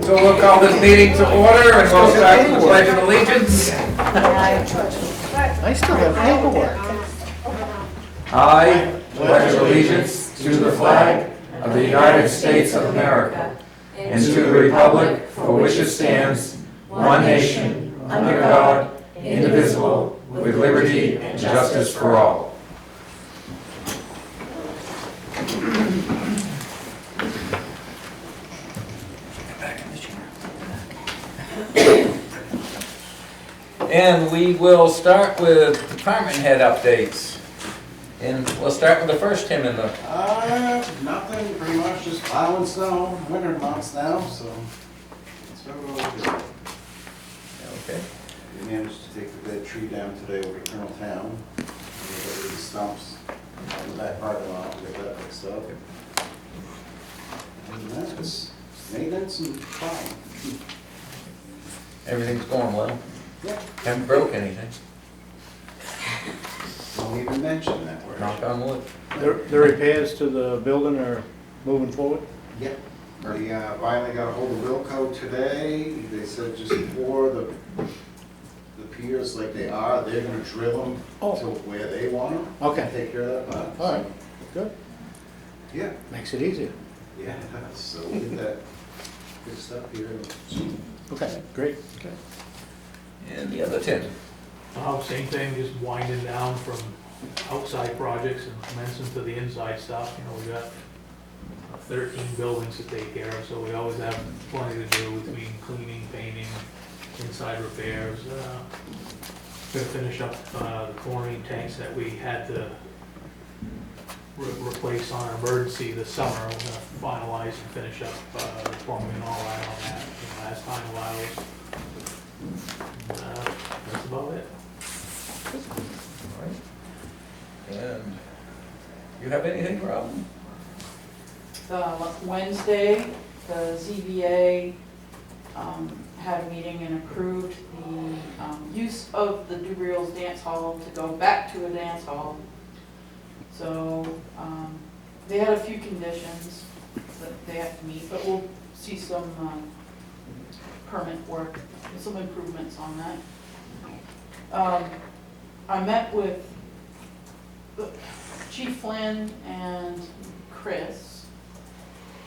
So we'll call this meeting to order and we'll start with the Pledge of Allegiance. I still have paperwork. I pledge allegiance to the flag of the United States of America and to the republic for which it stands, one nation, under God, indivisible, with liberty and justice for all. And we will start with department head updates. And we'll start with the first, Tim, in the... Nothing, pretty much just plowing snow, winter months now, so it's going really good. Okay. We managed to take the dead tree down today over to Colonel Town. We got rid of the stumps on the back parking lot, we got that fixed up. And that's maintenance and plowing. Everything's going well. Yeah. Haven't broke anything. Don't even mention that word. Knock on wood. The repairs to the building are moving forward? Yep. We finally got a hold of Wilco today. They said just pour the piers like they are. They're gonna drill them to where they want them. Okay. Take care of that part. All right, good. Yeah. Makes it easier. Yeah, it does. So we did that good stuff here. Okay, great. Okay. And the other 10. Same thing, just winding down from outside projects and commencing to the inside stuff. You know, we got 13 buildings to take care of, so we always have plenty to do between cleaning, painting, inside repairs. Gonna finish up the chlorine tanks that we had to replace on emergency this summer. We're gonna finalize and finish up the plumbing and all that on that. Last time allows. That's about it. All right. And you have anything, Rob? Wednesday, the ZBA had a meeting and approved the use of the Dubriel's Dance Hall to go back to a dance hall. So they had a few conditions that they have to meet, but we'll see some permit work, some improvements on that. I met with Chief Flynn and Chris,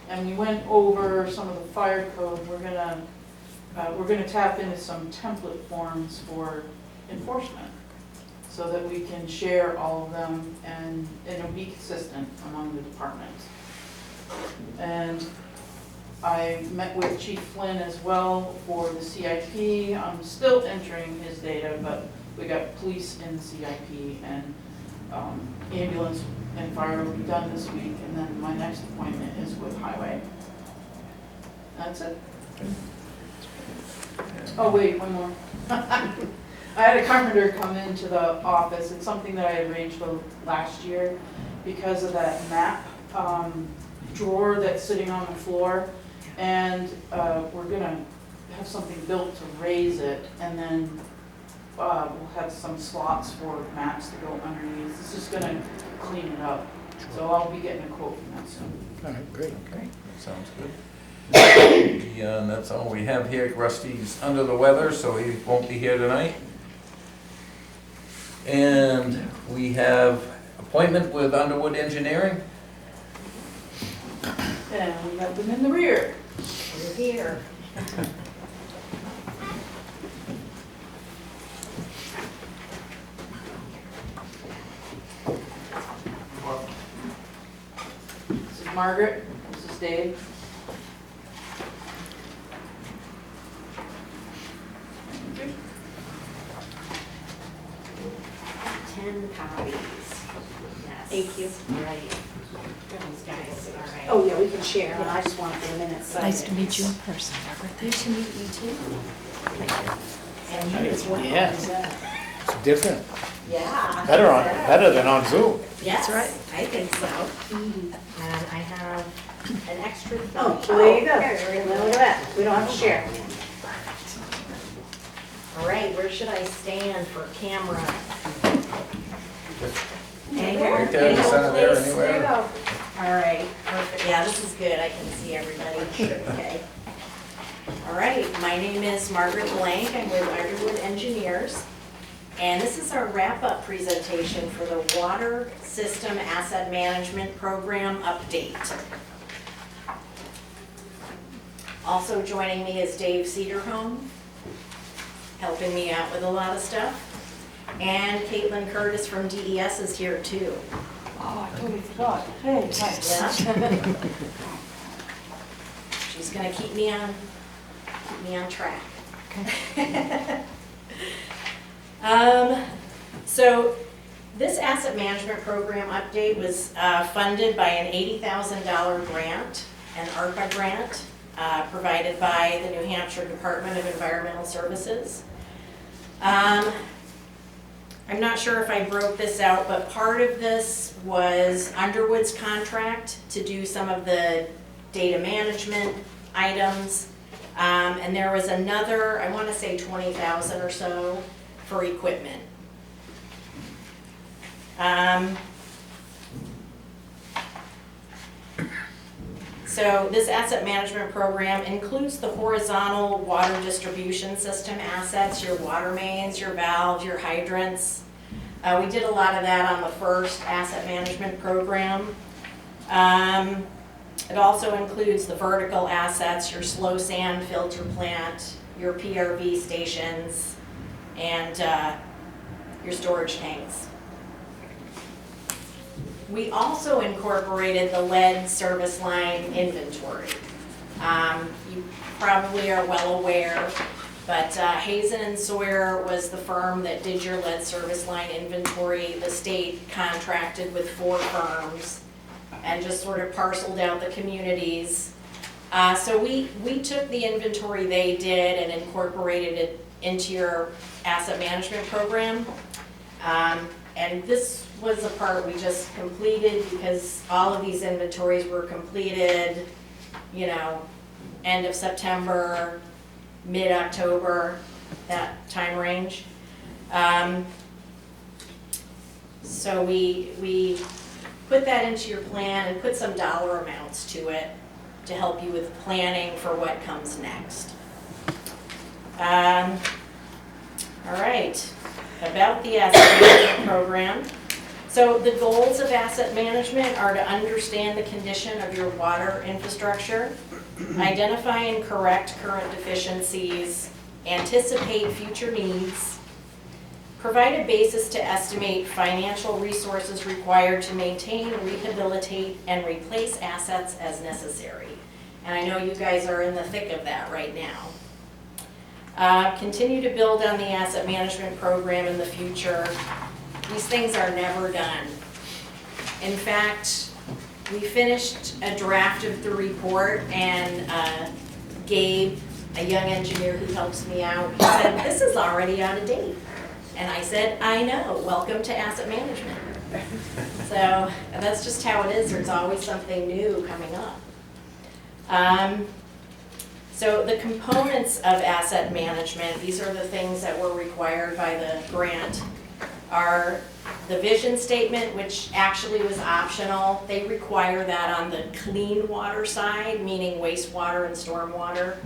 and we went over some of the fire code. We're gonna tap into some template forms for enforcement, so that we can share all of them and it'll be consistent among the departments. And I met with Chief Flynn as well for the CIP. I'm still entering his data, but we got police in the CIP, and ambulance and fire will be done this week, and then my next appointment is with highway. That's it. Oh wait, one more. I had a carpenter come into the office. It's something that I arranged for last year because of that map drawer that's sitting on the floor. And we're gonna have something built to raise it, and then we'll have some slots for maps to go underneath. It's just gonna clean it up. So I'll be getting a quote from that soon. All right, great. Okay, that sounds good. And that's all we have here. Rusty's under the weather, so he won't be here tonight. And we have appointment with Underwood Engineering. And we got them in the rear. We're here. This is Margaret, this is Dave. Thank you. 10 copies. Yes. Thank you. All right. Those guys, all right. Oh, yeah, we can share, but I just want the minutes. Nice to meet you in person, Margaret. Nice to meet you too. And you as well. Yeah. It's different. Yeah. Better than on Zoom. Yes, right. I think so. And I have an extra. Oh, well, there you go. Here, Well, look at that. We don't have to share. All right, where should I stand for camera? Right there, in the center there, There you anywhere. go. All right, perfect. Yeah, this is good. I can see everybody. Okay. My name is Margaret Blank. I'm with Underwood Engineers. And this is our wrap-up presentation for the Water System Asset Management Program update. Also joining me is Dave Cedarholm, helping me out with a lot of stuff. And Caitlin Curtis from DES is here too. Oh, I totally forgot. Hey, hi. Yeah. She's gonna keep me on track. So this asset management program update was funded by an $80,000 grant, an ARPA grant, provided by the New Hampshire Department of Environmental Services. I'm not sure if I broke this out, but part of this was Underwood's contract to do some of the data management items. And there was another, I want to say 20,000 or so for equipment. So this asset management program includes the horizontal water distribution system assets, your water mains, your valves, your hydrants. We did a lot of that on the first asset management program. It also includes the vertical assets, your slow sand filter plant, your PRV stations, and your storage tanks. We also incorporated the lead service line inventory. You probably are well aware, but Hazen and Sawyer was the firm that did your lead service line inventory. The state contracted with 4 firms and just sort of parceled out the communities. So we took the inventory they did and incorporated it into your asset management program. And this was the part we just completed because all of these inventories were completed, you know, end of September, mid-October, that time range. So we put that into your plan and put some dollar amounts to it to help you with planning for what comes next. All right, about the asset management program. So the goals of asset management are to understand the condition of your water infrastructure, identify and correct current deficiencies, anticipate future needs, provide a basis to estimate financial resources required to maintain, rehabilitate, and replace assets as necessary. And I know you guys are in the thick of that right now. Continue to build on the asset management program in the future. These things are never done. In fact, we finished a draft of the report and Gabe, a young engineer who helps me out, he said, this is already out of date. And I said, I know, welcome to asset management. So that's just how it is, there's always something new coming up. So the components of asset management, these are the things that were required by the grant, are the vision statement, which actually was optional. They require that on the clean water side, meaning wastewater and stormwater.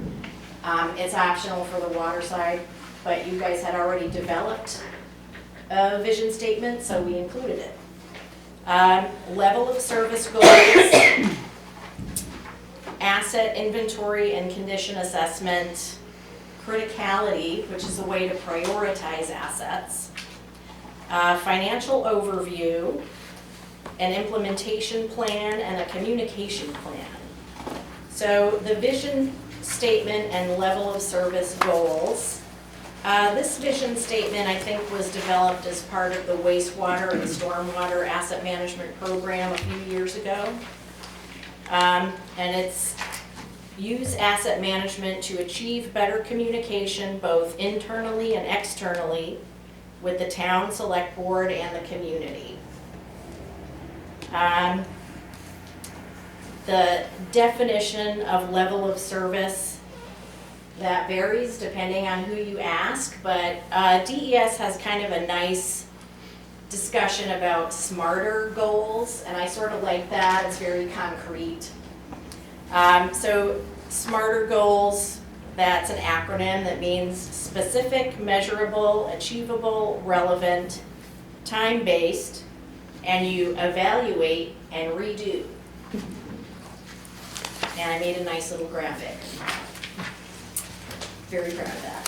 It's optional for the water side, but you guys had already developed a vision statement, so we included it. Level of service goals, asset inventory and condition assessment, criticality, which is a way to prioritize assets, financial overview, an implementation plan, and a communication plan. So the vision statement and level of service goals. This vision statement, I think, was developed as part of the wastewater and stormwater asset management program a few years ago. And it's use asset management to achieve better communication both internally and externally with the town select board and the community. The definition of level of service, that varies depending on who you ask, but DES has kind of a nice discussion about smarter goals, and I sort of like that. It's very concrete. So smarter goals That's an acronym that means specific, measurable, achievable, relevant, time-based, and you evaluate and redo. And I made a nice little graphic. Very proud of that.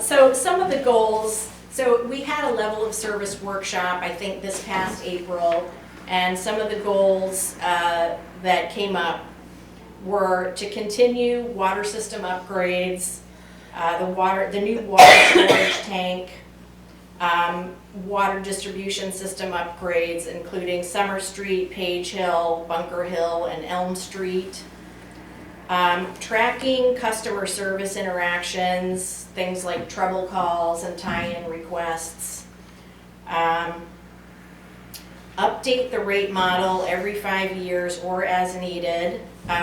So some of the goals, so we had a level of service workshop, I think this past April, and some of the goals that came up were to continue water system upgrades, the new water storage tank, water distribution system upgrades, including Summer Street, Page Hill, Bunker Hill, and Elm Street. Tracking customer service interactions, things like trouble calls and tie-in requests. Update the rate model every 5 years or as needed.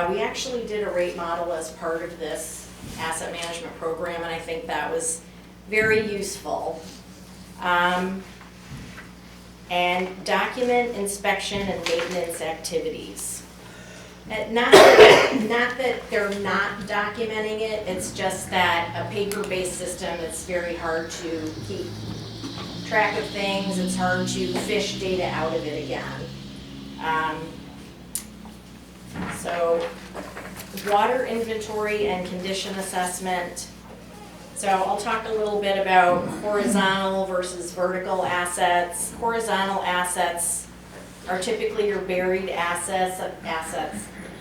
We actually did a rate model as part of this asset management program, and I think that was very useful. And document inspection and maintenance activities. Not that they're not documenting it, it's just that a paper-based system, it's very hard to keep track of things, it's hard to fish data out of it again. So water inventory and condition assessment. So I'll talk a little bit about horizontal versus vertical assets. Horizontal assets are typically your buried assets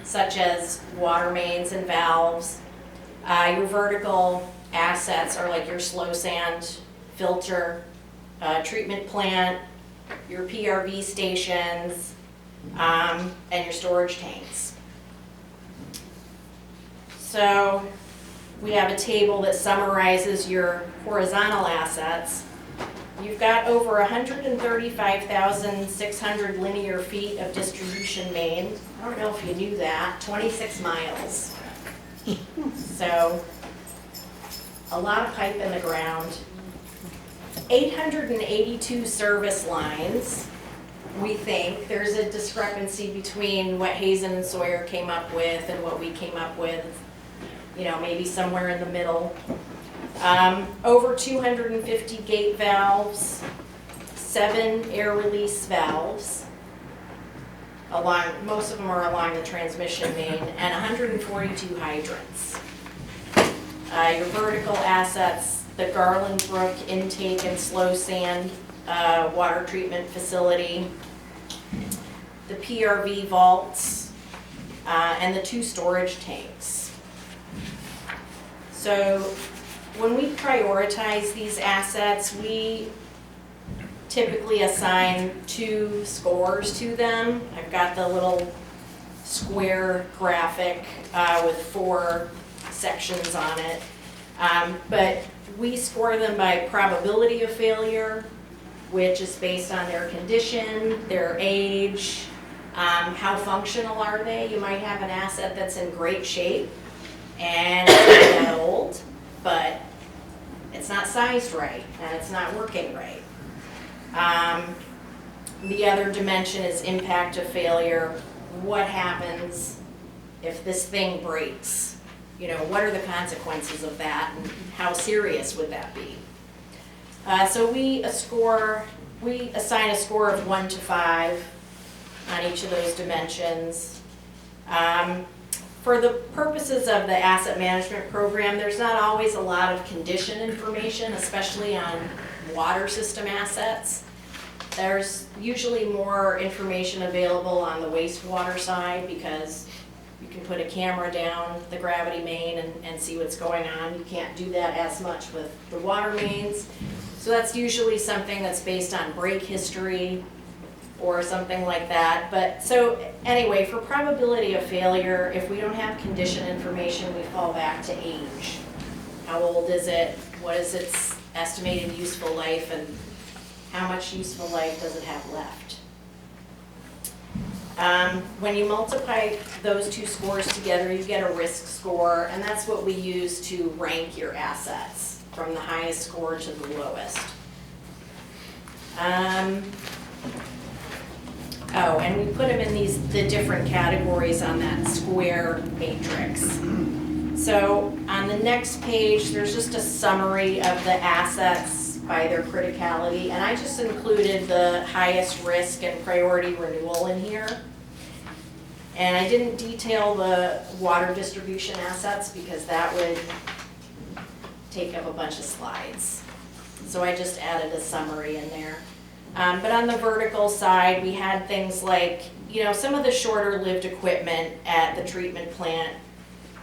such as water mains and valves. Your vertical assets are like your slow sand filter, treatment plant, your PRV stations, and your storage tanks. So we have a table that summarizes your horizontal assets. You've got over 135,600 linear feet of distribution main. I don't know if you knew that, 26 miles. So a lot of pipe in the ground. 882 service lines. We think there's a discrepancy between what Hazen and Sawyer came up with and what we came up with, you know, maybe somewhere in the middle. Over 250 gate valves, 7 air release valves, most of them are along the transmission main, and 142 hydrants. Your vertical assets, the Garland Brook intake and slow sand water treatment facility, the PRV vaults, and the 2 storage tanks. So when we prioritize these assets, we typically assign 2 scores to them. I've got the little square graphic with 4 sections on it. But we score them by probability of failure, which is based on their condition, their age, how functional are they. You might have an asset that's in great shape and it's not that old, but it's not sized right and it's not working right. The other dimension is impact of failure. What happens if this thing breaks? You know, what are the consequences of that and how serious would that be? So we assign a score of 1 to 5 on each of those dimensions. For the purposes of the asset management program, there's not always a lot of condition information, especially on water system assets. There's usually more information available on the wastewater side because you can put a camera down the gravity main and see what's going on. You can't do that as much with the water mains. So that's usually something that's based on break history or something like that. But so anyway, for probability of failure, if we don't have condition information, we fall back to age. How old is it? What is its estimated useful life? And how much useful life does it have left? When you multiply those 2 scores together, you get a risk score, and that's what we use to rank your assets from the highest score to the lowest. Oh, and we put them in the different categories on that square matrix. So on the next page, there's just a summary of the assets by their criticality, and I just included the highest risk and priority renewal in here. And I didn't detail the water distribution assets because that would take up a bunch of slides. So I just added a summary in there. But on the vertical side, we had things like, you know, some of the shorter lived equipment at the treatment plant,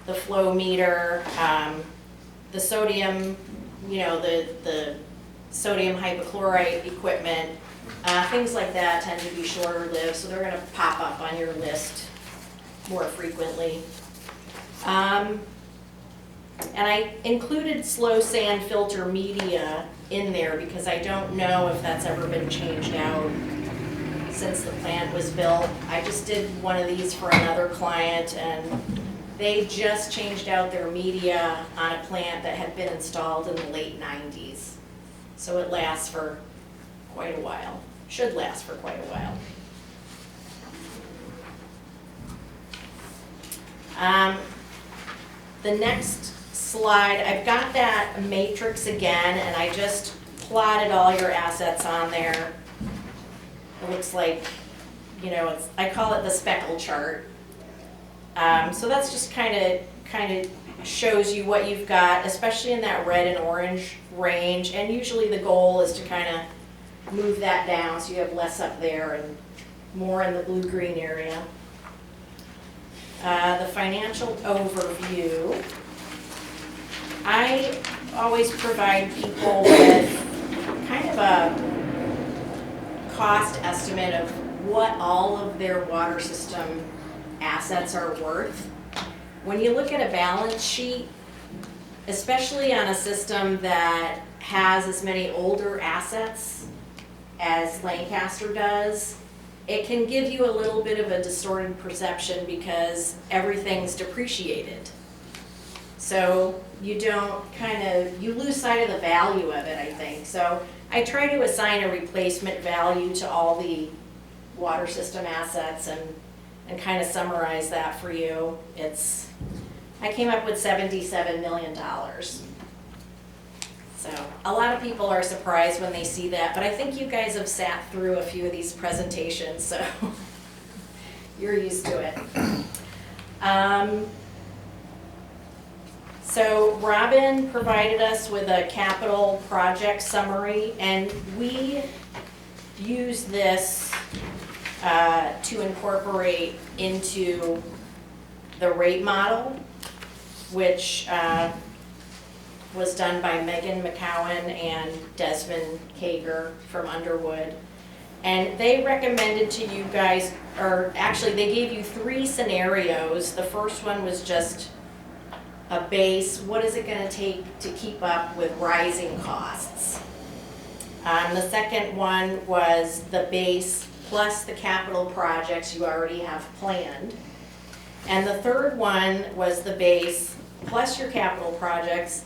the flow meter, the sodium, you know, the sodium hypochlorite equipment, things like that tend to be shorter lived, so they're gonna pop up on your list more frequently. And I included slow sand filter media in there because I don't know if that's ever been changed out since the plant was built. I just did one of these for another client, and they just changed out their media on a plant that had been installed in the late 90s. So it lasts for quite a while, should last for quite a while. The next slide, I've got that matrix again, and I just plotted all your assets on there. It looks like, you know, I call it the speckle chart. So that's just kind of shows you what you've got, especially in that red and orange range. And usually the goal is to kind of move that down so you have less up there and more in the blue-green area. The financial overview. I always provide people with kind of a cost estimate of what all of their water system assets are worth. When you look at a balance sheet, especially on a system that has as many older assets as Lancaster does, it can give you a little bit of a distorted perception because everything's depreciated. So you don't you lose sight of the value of it, I think. So I try to assign a replacement value to all the water system assets and kind of summarize that for you. I came up with $77 million. So a lot of people are surprised when they see that, but I think you guys have sat through a few of these presentations, so you're used to it. So Robin provided us with a capital project summary, and we use this to incorporate into the rate model, which was done by Megan McCowan and Desmond Kager from Underwood. And they recommended to you guys, or actually they gave you 3 scenarios. The first one was just a base, what is it gonna take to keep up with rising costs? The second one was the base plus the capital projects you already have planned. And the third one was the base plus your capital projects,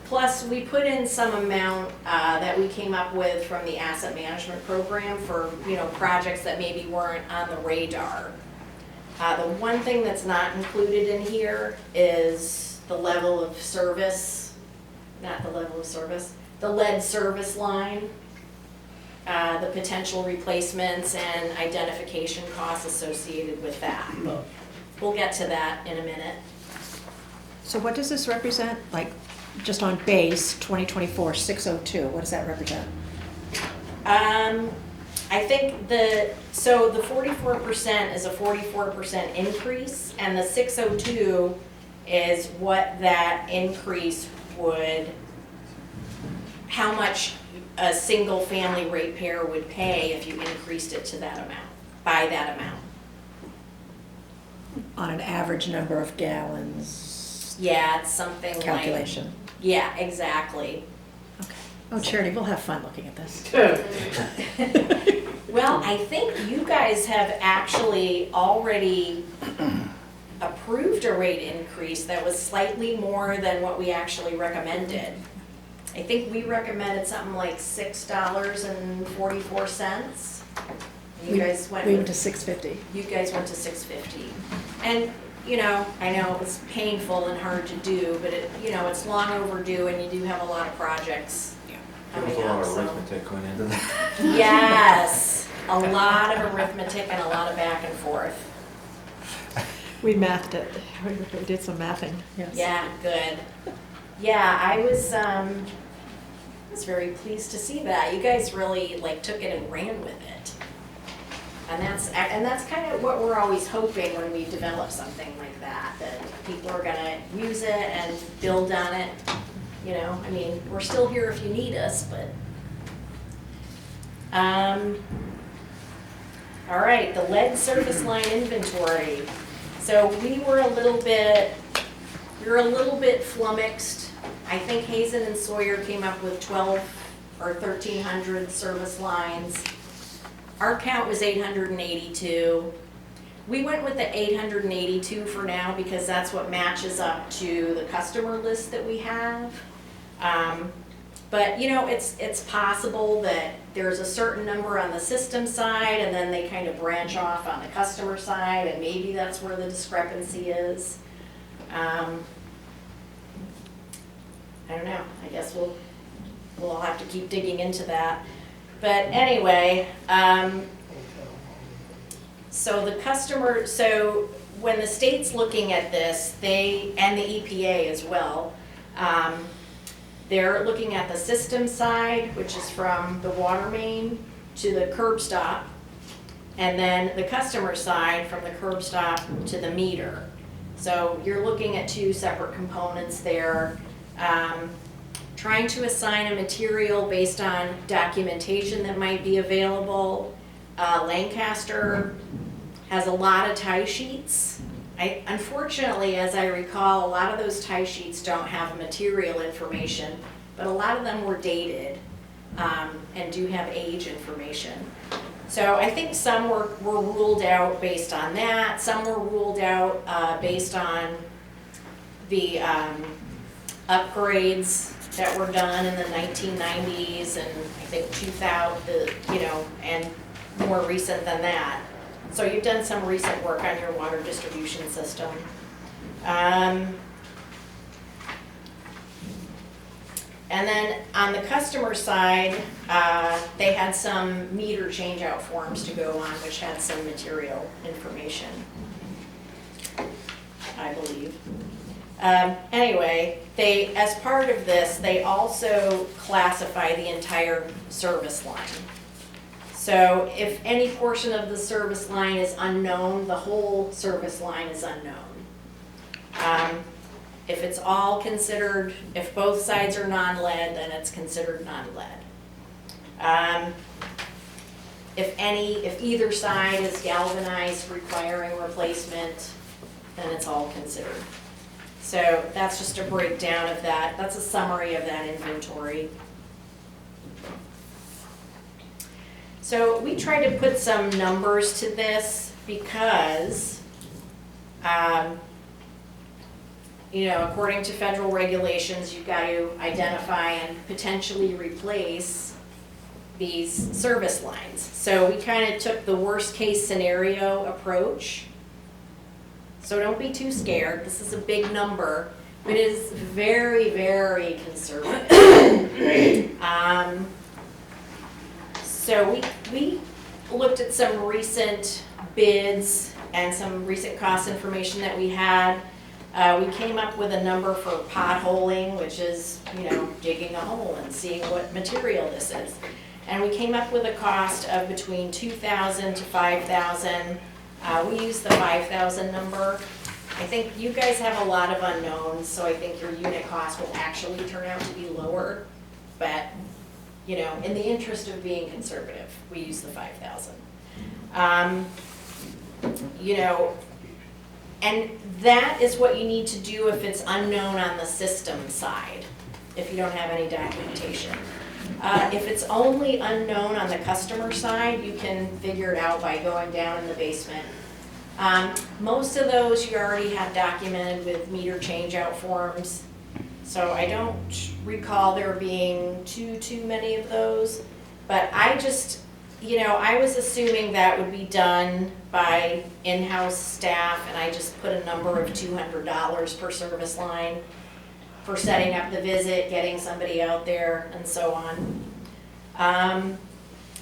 plus we put in some amount that we came up with from the asset management program for, you know, projects that maybe weren't on the radar. The one thing that's not included in here is the level of service, not the level of service, the lead service line, the potential replacements and identification costs associated with that. We'll get to that in a minute. So what does this represent? Like, just on base, 2024, 602, what does that represent? I think the 44% is a 44% increase, and the 602 is what that increase would, how much a single family ratepayer would pay if you increased it to that amount, by that amount. On an average number of gallons Yeah, it's something calculation. like, yeah, exactly. Okay. Oh, Charity, we'll have fun looking at this. Well, I think you guys have actually already approved a rate increase that was slightly more than what we actually recommended. I think we recommended something like $6.44. You guys went We went to 650. You guys went to $6.50. And you know, I know it's painful and hard to do, but it, you know, it's long overdue and you do have a lot of projects There's coming a lot up, of so. arithmetic going into that. Yes, a lot of arithmetic and a lot of back and forth. We mathed it, we did some mathing, yes. Yeah, good. Yeah, I was very pleased to see that. You guys really like took it and ran with it. And that's kind of what we're always hoping when we develop something like that people are gonna use it and build on it. You know, I mean, we're still here if you need us, but. All right, the lead service line inventory. So we were a little bit flummoxed. I think Hazen and Sawyer came up with 12 or 1,300 service lines. Our count was 882. We went with the 882 for now because that's what matches up to the customer list that we have. But you know, it's possible that there's a certain number on the system side and then they kind of branch off on the customer side, and maybe that's where the discrepancy is. I don't know, I guess we'll all have to keep digging into that. But anyway, so when the state's looking at this, and the EPA as well, they're looking at the system side, which is from the water main to the curb stop, and then the customer side from the curb stop to the meter. So you're looking at two separate components there. Trying to assign a material based on documentation that might be available. Lancaster has a lot of tie sheets. Unfortunately, as I recall, a lot of those tie sheets don't have material information, but a lot of them were dated and do have age information. So I think some were ruled out based on that. Some were ruled out based on the upgrades that were done in the 1990s and I think 2000, you know, and more recent than that. So you've done some recent work on your water distribution system. And then on the customer side, they had some meter changeout forms to go on, which had some material information, I believe. Anyway, as part of this, they also classify the entire service line. So if any portion of the service line is unknown, the whole service line is unknown. If it's all considered, if both sides are non-lead, then it's considered non-lead. If either side is galvanized requiring replacement, then it's all considered. So that's just a breakdown of that. That's a summary of that inventory. So we tried to put some numbers to this because, you know, according to federal regulations, you've got to identify and potentially replace these service lines. So we kind of took the worst case scenario approach. So don't be too scared. This is a big number, but it is very, very conservative. So we looked at some recent bids and some recent cost information that we had. We came up with a number for potholing, which is, you know, digging a hole and seeing what material this is. And we came up with a cost of between $2,000 to $5,000. We used the 5,000 number. I think you guys have a lot of unknowns, so I think your unit cost will actually turn out to be lower. But, you know, in the interest of being conservative, we use the 5,000. You know, and that is what you need to do if it's unknown on the system side, if you don't have any documentation. If it's only unknown on the customer side, you can figure it out by going down in the basement. Most of those you already have documented with meter changeout forms, so I don't recall there being too many of those. But I just, you know, I was assuming that would be done by in-house staff, and I just put a number of $200 per service line for setting up the visit, getting somebody out there, and so on.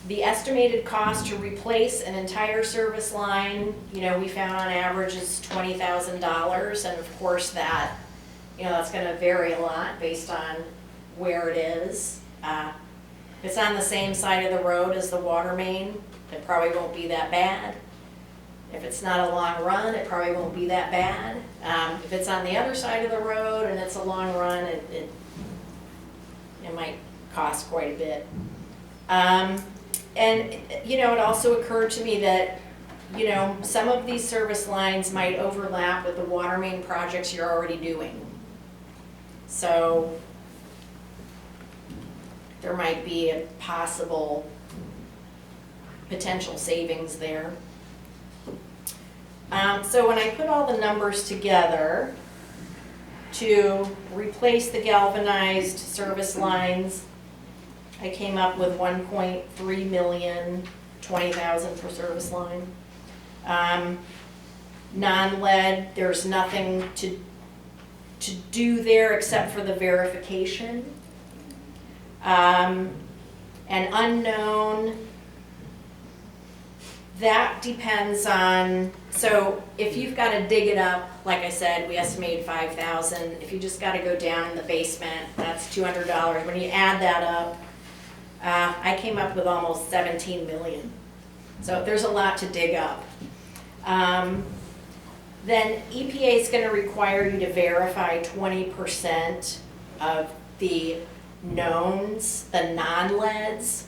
The estimated cost to replace an entire service line, you know, we found on average is $20,000, and of course that, you know, that's gonna vary a lot based on where it is. If it's on the same side of the road as the water main, it probably won't be that bad. If it's not a long run, it probably won't be that bad. If it's on the other side of the road and it's a long run, it might cost quite a bit. And, you know, it also occurred to me that, you know, some of these service lines might overlap with the water main projects you're already doing. So there might be a possible potential savings there. So when I put all the numbers together to replace the galvanized service lines, I came up with 1.3 million, 20,000 per service line. Non-lead, there's nothing to do there except for the verification. And unknown, that depends on, so if you've got to dig it up, like I said, we estimated 5,000. If you just got to go down in the basement, that's $200. When you add that up, I came up with almost 17 million. So there's a lot to dig up. Then EPA is going to require you to verify 20% of the knowns, the non-leads.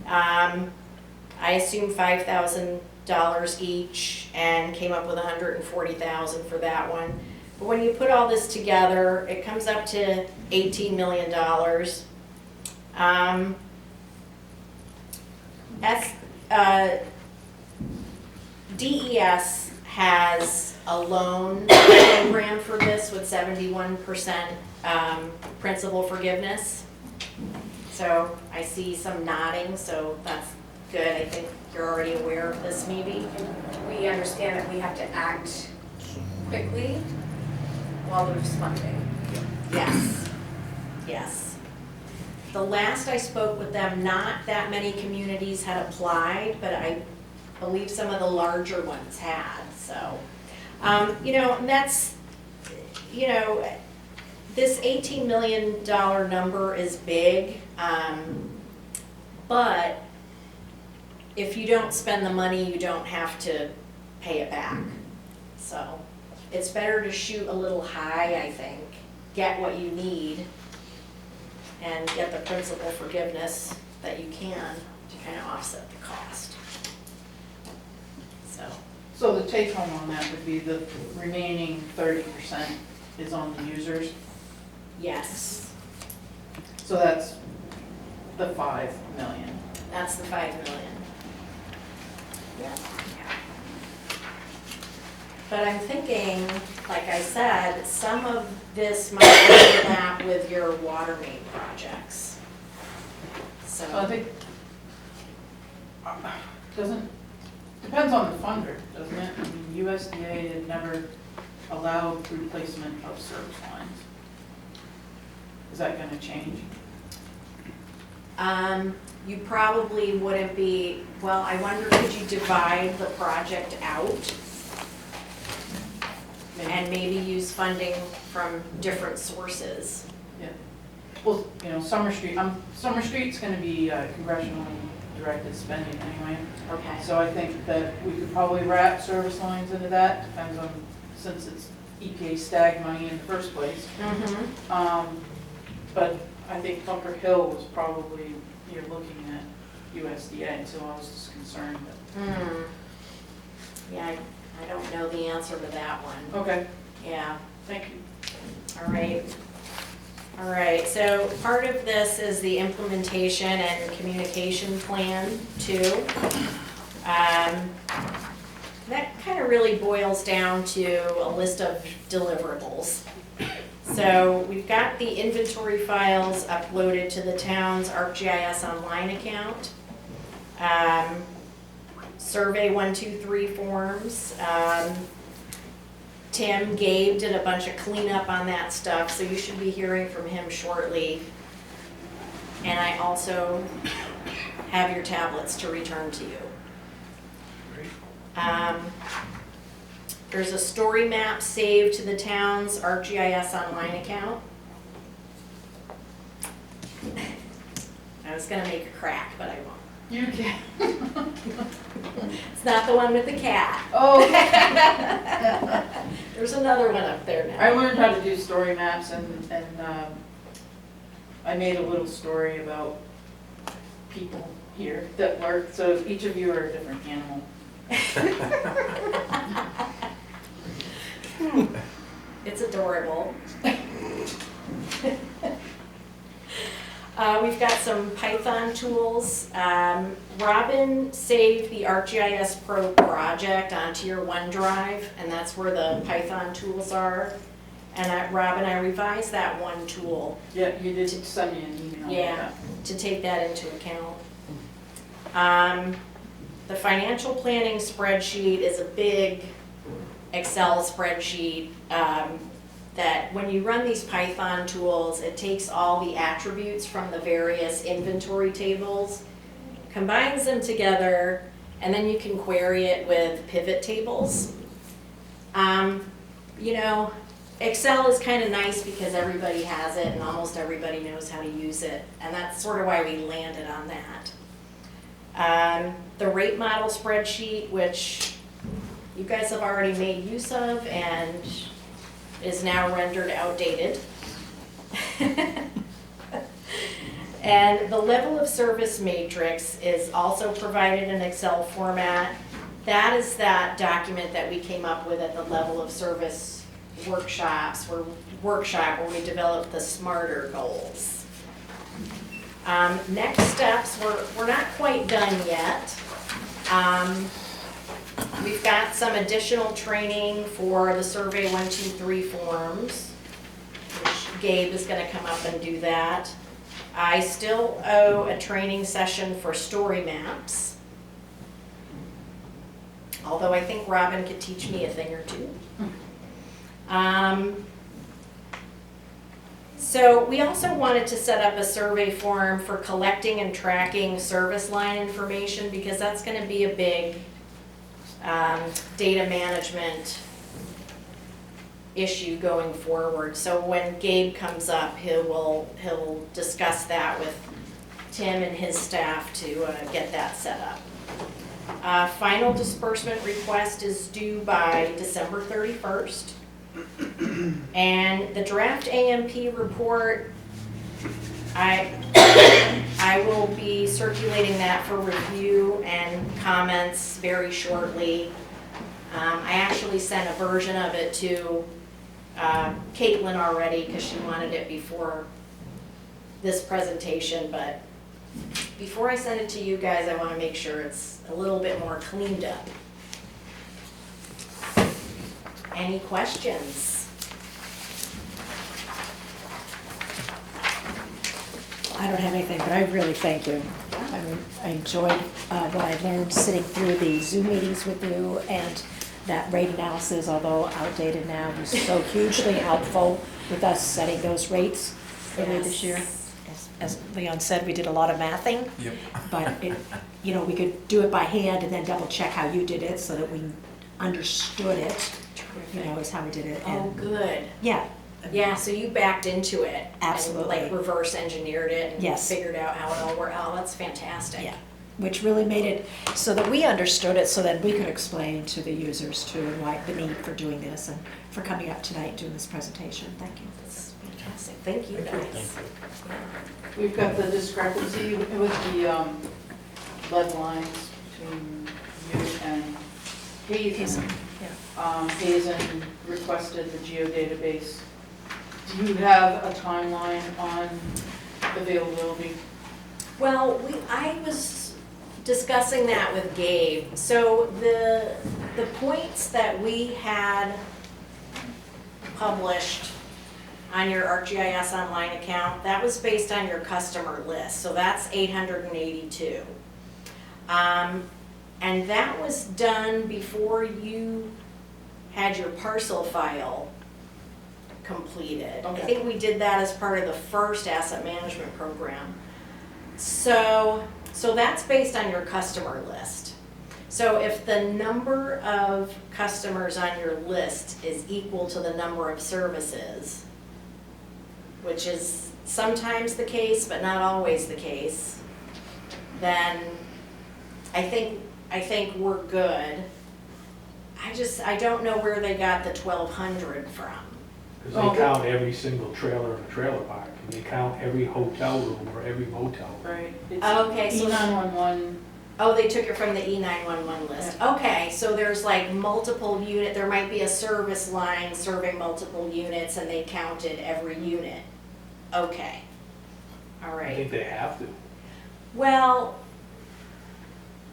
I assumed $5,000 each and came up with $140,000 for that one. But when you put all this together, it comes up to $18 million. DES has a loan program for this with 71% principal forgiveness. So I see some nodding, so that's good. I think you're already aware of this maybe. We understand that we have to act quickly while there's funding. Yes, yes. The last I spoke with them, not that many communities had applied, but I believe some of the larger ones had, so. You know, and that's, you know, this $18 million number is big, but if you don't spend the money, you don't have to pay it back. So it's better to shoot a little high, I think, get what you need, and get the principal forgiveness that you can to kind of offset the cost. So the take home on that would be the remaining 30% is on the users. Yes, So that's the 5 million. that's the 5 million. Yeah. But I'm thinking, like I said, some of this might overlap with your water main projects. So I So, think, depends on the funder, doesn't it? I mean, USDA had never allowed replacement of service lines. Is that gonna change? you probably wouldn't be, well, I wonder, could you divide the project out and maybe use funding from different sources? Well, you know, Summer Street's gonna be congressionally directed spending anyway. Okay. So I think that we could probably wrap service lines into that, depends on, since it's EPA stag money in the first place. Mm-hmm. But I think Bunker Hill was probably, you're looking at USDA, so I was just concerned that. Yeah, I don't know the answer to that one. Okay, Yeah, thank you. all right. All right, so part of this is the implementation and communication plan too. That kind of really boils down to a list of deliverables. So we've got the inventory files uploaded to the town's ArcGIS online account. Survey 1, 2, 3 forms. Tim, Gabe did a bunch of cleanup on that stuff, so you should be hearing from him shortly. And I also have your tablets to return to you. There's a story map saved to the town's ArcGIS Online account. I was gonna make a crack, but I won't. You can. It's not the one with the cat. Oh. There's another one up there now. I learned how to do story maps and I made a little story about people here that work, so each of you are a different animal. It's adorable. We've got some Python tools. Robin saved the ArcGIS Pro project onto your OneDrive, and that's where the Python tools are. And Robin, I revised that one tool. Yeah, you did send me an email. Yeah, to take that into account. The financial planning spreadsheet is a big Excel spreadsheet that when you run these Python tools, it takes all the attributes from the various inventory tables, combines them together, and then you can query it with pivot tables. You know, Excel is kind of nice because everybody has it and almost everybody knows how to use it, and that's sort of why we landed on that. The rate model spreadsheet, which you guys have already made use of and is now rendered outdated. And the level of service matrix is also provided in Excel format. That is that document that we came up with at the level of service workshop where we developed the smarter goals. Next steps, we're not quite done yet. We've got some additional training for the Survey 1, 2, 3 forms, which Gabe is going to come up and do that. I still owe a training session for story maps, although I think Robin could teach me a thing or two. So we also wanted to set up a survey form for collecting and tracking service line information because that's going to be a big data management issue going forward. So when Gabe comes up, he'll discuss that with Tim and his staff to get that set up. Final disbursement request is due by December 31st. And the draft AMP report, I will be circulating that for review and comments very shortly. I actually sent a version of it to Caitlin already because she wanted it before this presentation, but before I send it to you guys, I want to make sure it's a little bit more cleaned up. Any questions? I don't have anything, but I really thank you. I enjoyed what I learned sitting through the Zoom meetings with you, and that rate analysis, although outdated now, was so hugely helpful with us setting those rates earlier this year. As Leon said, we did a lot of mathing. Yep. But we could do it by hand and then double check how you did it so that we understood it. Is how we did it. Oh, good. Yeah. Yeah, so you backed into it. Absolutely. And reverse engineered it and Yes. figured out how it all worked. Oh, that's fantastic. Yeah, which really made it so that we understood it, so that we could explain to the users too, and why the need for doing this and for coming up tonight and doing this presentation. Thank you. That's fantastic. Thank you, guys. We've got the discrepancy with the lead lines between you and Hazen. Hazen requested the geodatabase. Do you have a timeline on availability? Well, I was discussing that with Gabe. So the points that we had published on your ArcGIS Online account, that was based on your customer list. So that's 882. And that was done before you had your parcel file completed. I Okay. think we did that as part of the first asset management program. So that's based on your customer list. So if the number of customers on your list is equal to the number of services, which is sometimes the case, but not always the case, then I think we're good. I don't know where they got the 1,200 from. Because they count every single trailer in a trailer park, and they count every hotel room or every motel. Right. Okay, so- E911, Oh, they took it from the E911 list. Okay, so there's like multiple unit, there might be a service line serving multiple units and they counted every unit. Okay. All I right. think they have to. Well,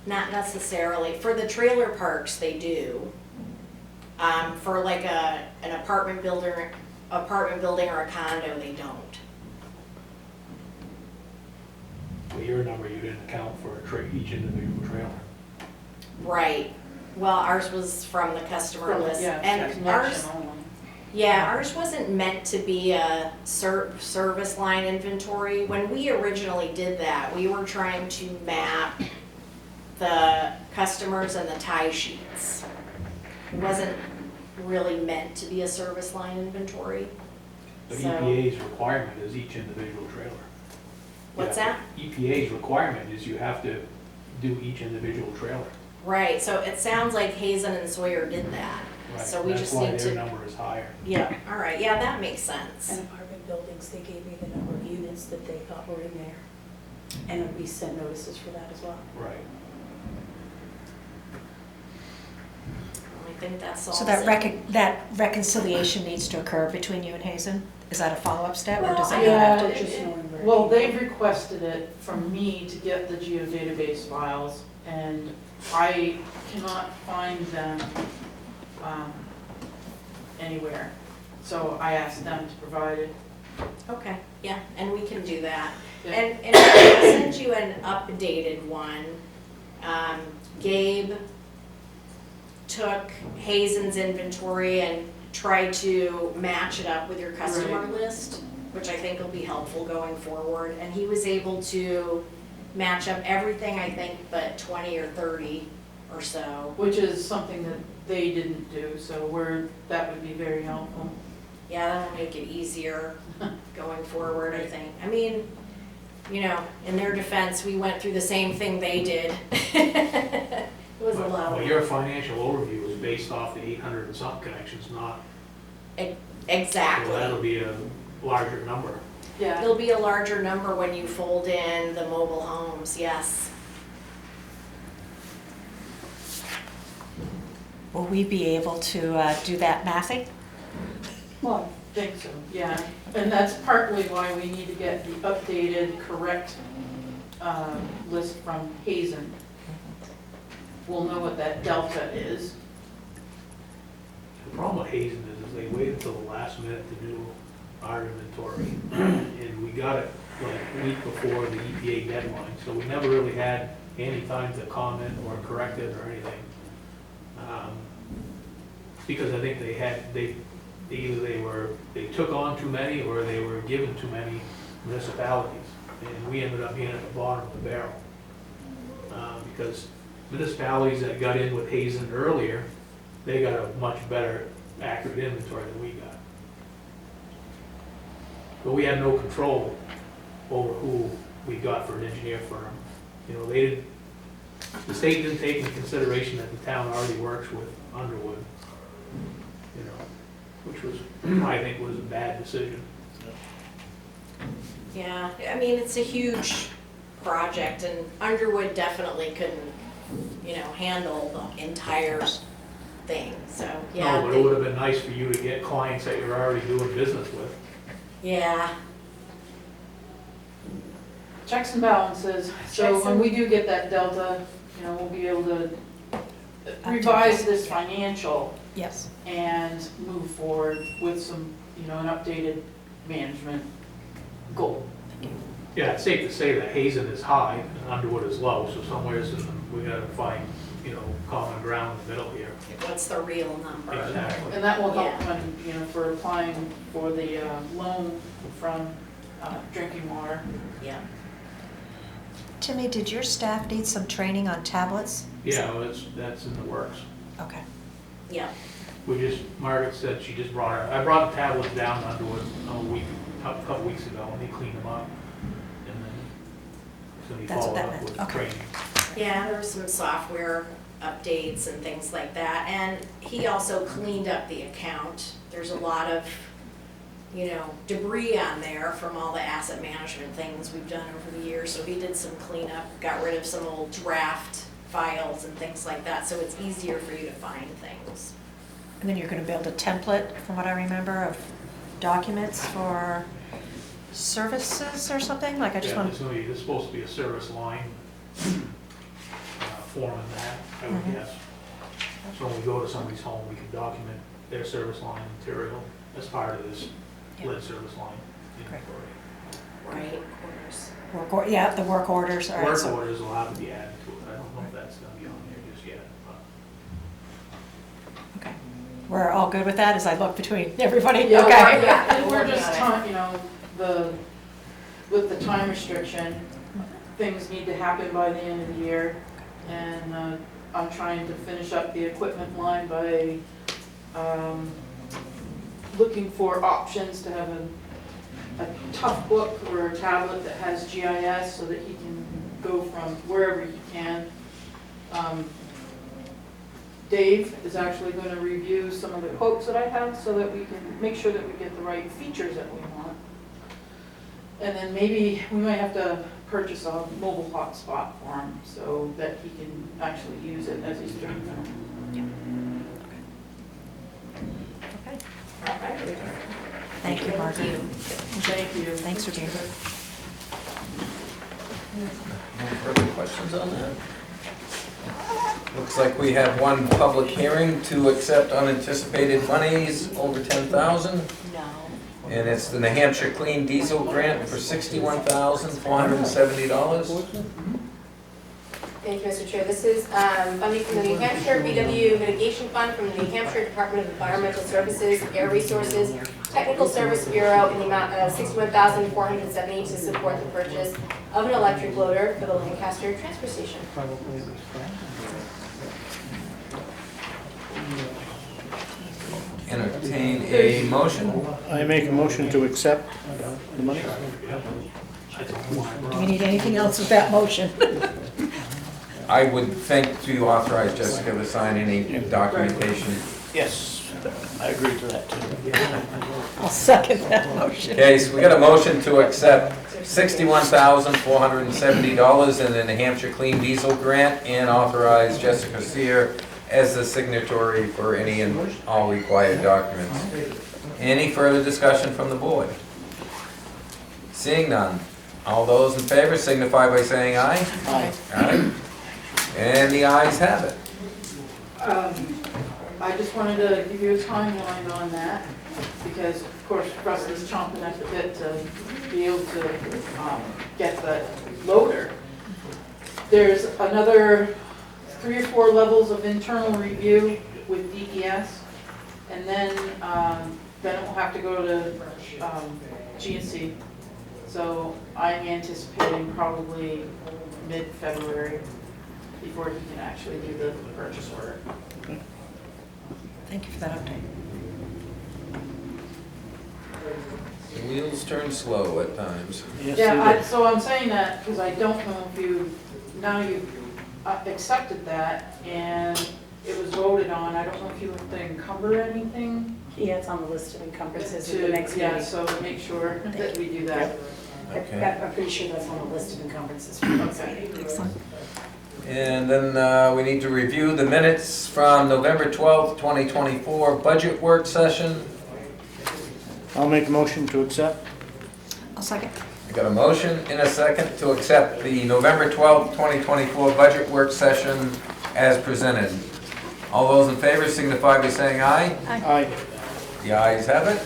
not necessarily. For the trailer parks, they do. For like an apartment building or a condo, they don't. Well, your number, you didn't account for each individual trailer. Right. Well, ours was from the customer from, list. yeah, And connection ours, only. yeah, ours wasn't meant to be a service line inventory. When we originally did that, we were trying to map the customers and the tie sheets. It wasn't really meant to be a service line inventory. The So- EPA's requirement is each individual trailer. What's Yeah, that? EPA's requirement is you have to do each individual trailer. Right, so it sounds like Hazen and Sawyer did that. Right. So we just need That's why to- their number is higher. Yeah, all right, yeah, that makes sense. And apartment buildings, they gave me the number of units that they thought were in there. And we sent notices for that as well. Right. I think that's all. So that reconciliation needs to occur between you and Hazen? Is that a follow-up step, or does Well, it not have Yeah, to? Just knowing where it well, came they've requested it from me to get the geodatabase files, and I cannot find them anywhere. So I asked them to provide it. Okay, yeah, and we can do that. Yeah. And I'll send you an updated one. Gabe took Hazen's inventory and tried to match it up with your customer Right. list, which I think will be helpful going forward. And he was able to match up everything, I think, but 20 or 30 or so. Which is something that they didn't do, so that would be very helpful. Yeah, that'll make it easier going forward, I think. I mean, you know, in their defense, we went through the same thing they did. It was a lot. Well, your financial overview is based off the 800 and something connections, not, so that'll Exactly. be a larger number. Yeah. It'll be a larger number when you fold in the mobile homes, yes. Will we be able to do that mathing? Well, I think so, yeah. And that's partly why we need to get the updated, correct list from Hazen. We'll know what that delta is. The problem with Hazen is they waited until the last minute to do our inventory. And we got it like a week before the EPA deadline, so we never really had any time to comment or correct it or anything. Because I think they took on too many or they were given too many municipalities. And we ended up being at the bottom of the barrel. Because municipalities that got in with Hazen earlier, they got a much better accurate inventory than we got. But we had no control over who we got for an engineer firm. You know, the state didn't take into consideration that the town already works with Underwood, you know, which was, I think, was a bad decision. Yeah, I mean, it's a huge project and Underwood definitely couldn't, you know, handle the entire thing, so, yeah. No, but it would have been nice for you to get clients that you're already doing business with. Yeah, Checks and balances, so when we do get that delta, you know, we'll be able to revise this financial Yes. and move forward with some, you know, an updated management goal. Yeah, it's safe to say that Hazen is high and Underwood is low, so somewheres in the, we gotta find, common ground in the middle here. What's the real number? Exactly. And that will help Yeah. when, for applying for the loan from drinking water. Yeah. Timmy, did your staff need some training on tablets? Yeah, well, that's in the works. Okay. Yeah. Margaret said she just I brought the tablets down to Underwood a couple weeks ago, and they cleaned them up. And then, so they That's what followed that up meant. with Okay. training. Yeah, there were some software updates and things like that, and he also cleaned up the account. There's a lot of, debris on there from all the asset management things we've done over the years, so he did some cleanup, got rid of some old draft files and things like that, so it's easier for you to find things. And then you're going to build a template, from what I remember, of documents for services or something? Like I just Yeah, want. there's supposed to be a service line form in that, I would Mhm. guess. So when we go to somebody's home, we can document their service line material as part of this Yeah. lead service line Great. Right, of course. Yeah, the work orders. All right, Work so- orders will have to be added to it. I don't know if that's gonna be on there just yet, but. Okay. We're all good with that as I look between everybody? Yeah, Okay. Yeah. and we're just, Working on with the time restriction, things need to happen by the end of the year. And I'm trying to finish up the equipment line by looking for options to have a tough book or a tablet that has GIS so that he can go from wherever he can. Dave is actually going to review some of the quotes that I have so that we can make sure that we get the right features that we want. And then maybe we might have to purchase a mobile hotspot for him so that he can actually use it as he's doing them. Okay. All right. Thank you, Margaret. Thank you. Thanks for being here. Any further questions on that? Looks like we have one public hearing to accept unanticipated monies over 10,000. No. And it's the New Hampshire Clean Diesel Grant for $61,470. Thank you, Mr. Chair. This is funding from the New Hampshire VW Mitigation Fund from the New Hampshire Department of Environmental Services, Air Resources, Technical Service Bureau in the amount of $61,470 to support the purchase of an electric loader for the Lancaster transfer station. Entertain a motion. I make a motion to accept the money. Do we need anything else with that motion? I would think to authorize Jessica to sign any documentation. Yes, I agree to that too. I'll second that motion. Okay, so we got a motion to accept $61,470 in the New Hampshire Clean Diesel Grant and authorize Jessica Sear as the signatory for any and all required documents. Any further discussion from the board? Seeing none. All those in favor signify by saying aye. Aye. Aye. And the ayes have it. I just wanted to give you a timeline on that, because of course Rusty's chomping at the bit to be able to get the loader. There's another 3 or 4 levels of internal review with DES, and then it will have to go to GNC. So I'm anticipating probably mid-February before he can actually do the purchase order. Thank you for that update. The wheels turn slow at times. Yes, Yeah, you did. so I'm saying that because I don't know if you've accepted that and it was voted on. I don't know if you have to encumber anything. Yeah, it's on the list of encumbrances at the next Yeah, meeting. so make sure that we do that. Okay. I'm pretty sure that's on the list of encumbrances for the next meeting. Excellent. And then we need to review the minutes from November 12th, 2024 budget work session. I'll make a motion to accept. I'll second. I got a motion in a second to accept the November 12th, 2024 budget work session as presented. All those in favor signify by saying aye. Aye. The ayes have it.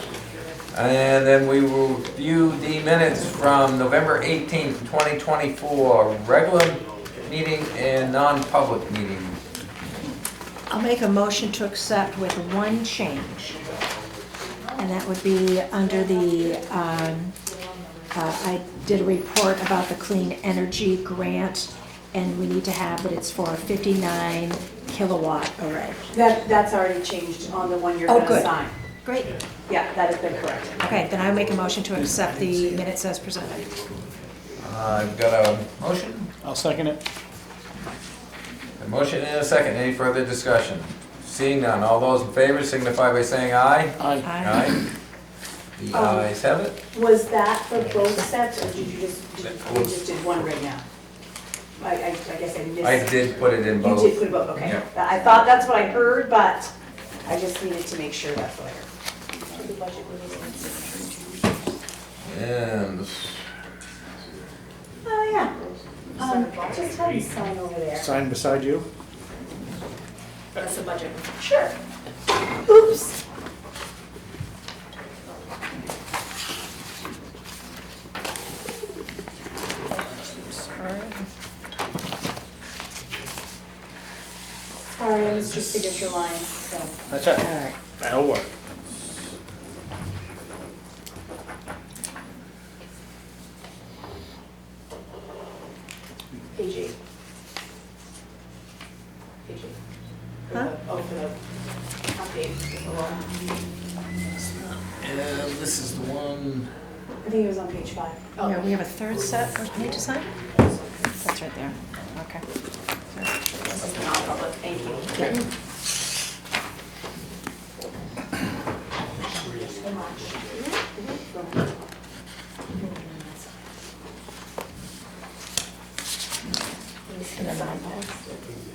And then we will review the minutes from November 18th, 2024, regular meeting and non-public meeting. I'll make a motion to accept with one change. And that would be under the, I did a report about the clean energy grant, and we need to have that it's for a 59 kilowatt array. That's already changed on the one you're Oh, gonna good. sign. Great. Yeah, that has been corrected. Okay, then I make a motion to accept the minutes as presented. I've got a motion, I'll second it. a motion and a second. Any further discussion? Seeing none, all those in favor signify by saying aye. Aye. Aye. The ayes have it. Was that for both sets, or did you just did one right now? I guess I missed. I did put it in both. You did put both, okay. Yeah. I thought that's what I heard, but I just needed to make sure that's what I heard. And Oh, yeah. Just have you sign over there. Sign beside you. That's the budget. Sure. Oops. Sorry, I was just signature line, so. That's it. All right. That'll work. Page 8. Page 8. Huh? Oh, for the update. and this is the one. I think it was on page 5. Oh, Yeah, we have a third set of need to sign? That's right there. Okay. this is non-public, thank you. And the non-public.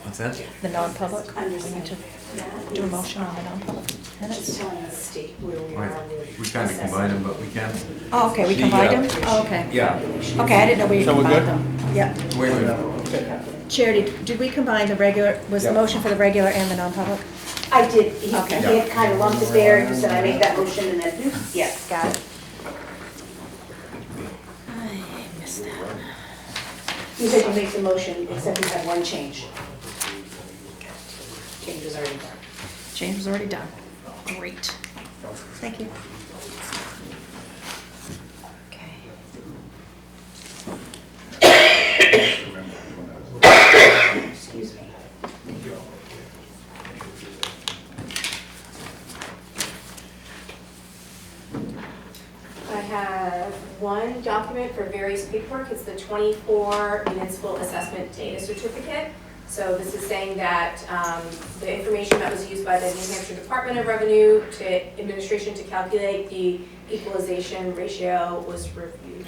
What's that? The non-public? We need Understand. to do a motion on the non-public Just minutes? telling the state where we are with. We kind of combine them, but we can. Oh, okay, we She, combined them? Oh, okay. Yeah. Okay, I didn't know we So we're combined good? them. Yeah. Wait a minute. Charity, did we combine the regular, was the Yeah. motion for the regular and the non-public? I did, he Okay. had kind of lumped it there, you said I make that motion and then, yes. Got it. I missed that. You said you make the motion, except you had one change. Change was already done. Change was already done. Great. Thank you. Okay. Excuse me. I have one document for various paperwork. It's the 24 municipal assessment data certificate. So this is saying that the information that was used by the New Hampshire Department of Revenue to administration to calculate the equalization ratio was reviewed.